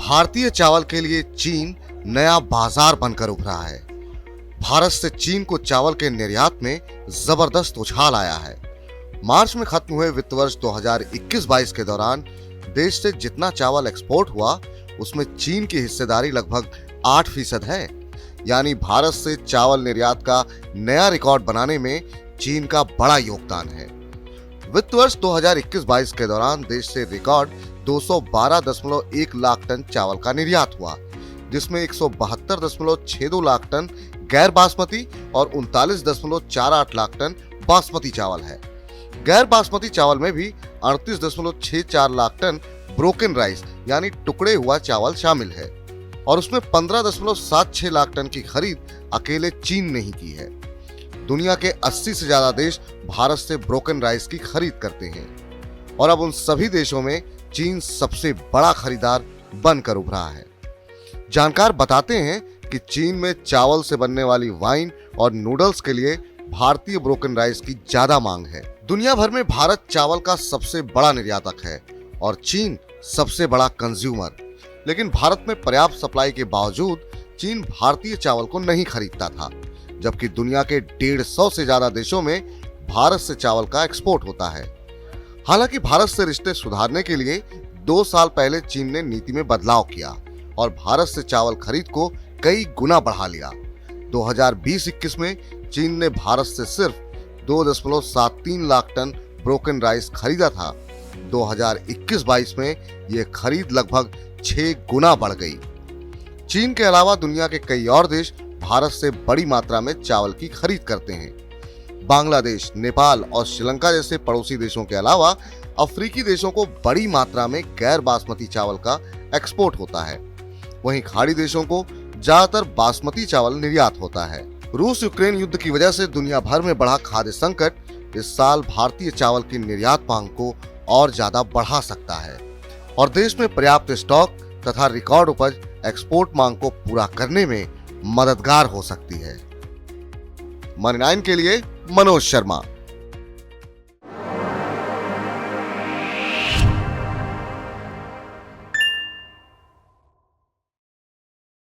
भारतीय चावल के लिए चीन नया बाजार बनकर उभरा है। भारत से चीन को चावल के निर्यात में जबरदस्त उछाल आया है। मार्च में खत्म हुए वित्त वर्ष 2021-22 के दौरान देश से जितना चावल एक्सपोर्ट हुआ उसमें चीन की हिस्सेदारी लगभग 8% है। यानी भारत से चावल निर्यात का नया रिकॉर्ड बनाने में चीन का बड़ा योगदान है। वित्त वर्ष 2021-22 के दौरान देश से रिकॉर्ड 212.1 लाख टन चावल का निर्यात हुआ, जिसमें 172.62 लाख टन गैर बासमती और 39.48 लाख टन बासमती चावल है। गैर बासमती चावल में भी 38.64 लाख टन ब्रोकन राइस यानी टुकड़े हुआ चावल शामिल है और उसमें 15.76 लाख टन की खरीद अकेले चीन ने ही की है। दुनिया के 80 से ज्यादा देश भारत से ब्रोकन राइस की खरीद करते हैं और अब उन सभी देशों में चीन सबसे बड़ा खरीदार बनकर उभरा है। जानकार बताते हैं कि चीन में चावल से बनने वाली वाइन और नूडल्स के लिए भारतीय ब्रोकन राइस की ज्यादा मांग है। दुनिया भर में भारत चावल का सबसे बड़ा निर्यातक है और चीन सबसे बड़ा कंज्यूमर। लेकिन भारत में पर्याप्त सप्लाई के बावजूद चीन भारतीय चावल को नहीं खरीदता था, जबकि दुनिया के 150 से ज्यादा देशों में भारत से चावल का एक्सपोर्ट होता है। हालांकि भारत से रिश्ते सुधारने के लिए 2 साल पहले चीन ने नीति में बदलाव किया और भारत से चावल खरीद को कई गुना बढ़ा लिया। 2020-21 में चीन ने भारत से सिर्फ 2.73 लाख टन ब्रोकन राइस खरीदा था। 2021-22 में यह खरीद लगभग 6 गुना बढ़ गई। चीन के अलावा दुनिया के कई और देश भारत से बड़ी मात्रा में चावल की खरीद करते हैं। बांग्लादेश, नेपाल और श्रीलंका जैसे पड़ोसी देशों के अलावा अफ्रीकी देशों को बड़ी मात्रा में गैर बासमती चावल का एक्सपोर्ट होता है। वहीं खाड़ी देशों को ज्यादातर बासमती चावल निर्यात होता है। रूस यूक्रेन युद्ध की वजह से दुनिया भर में बढ़ा खाद्य संकट इस साल भारतीय चावल की निर्यात मांग को और ज्यादा बढ़ा सकता है और देश में पर्याप्त स्टॉक तथा रिकॉर्ड उपज एक्सपोर्ट मांग को पूरा करने में मददगार हो सकती है। मनी 9 के लिए मनोज शर्मा।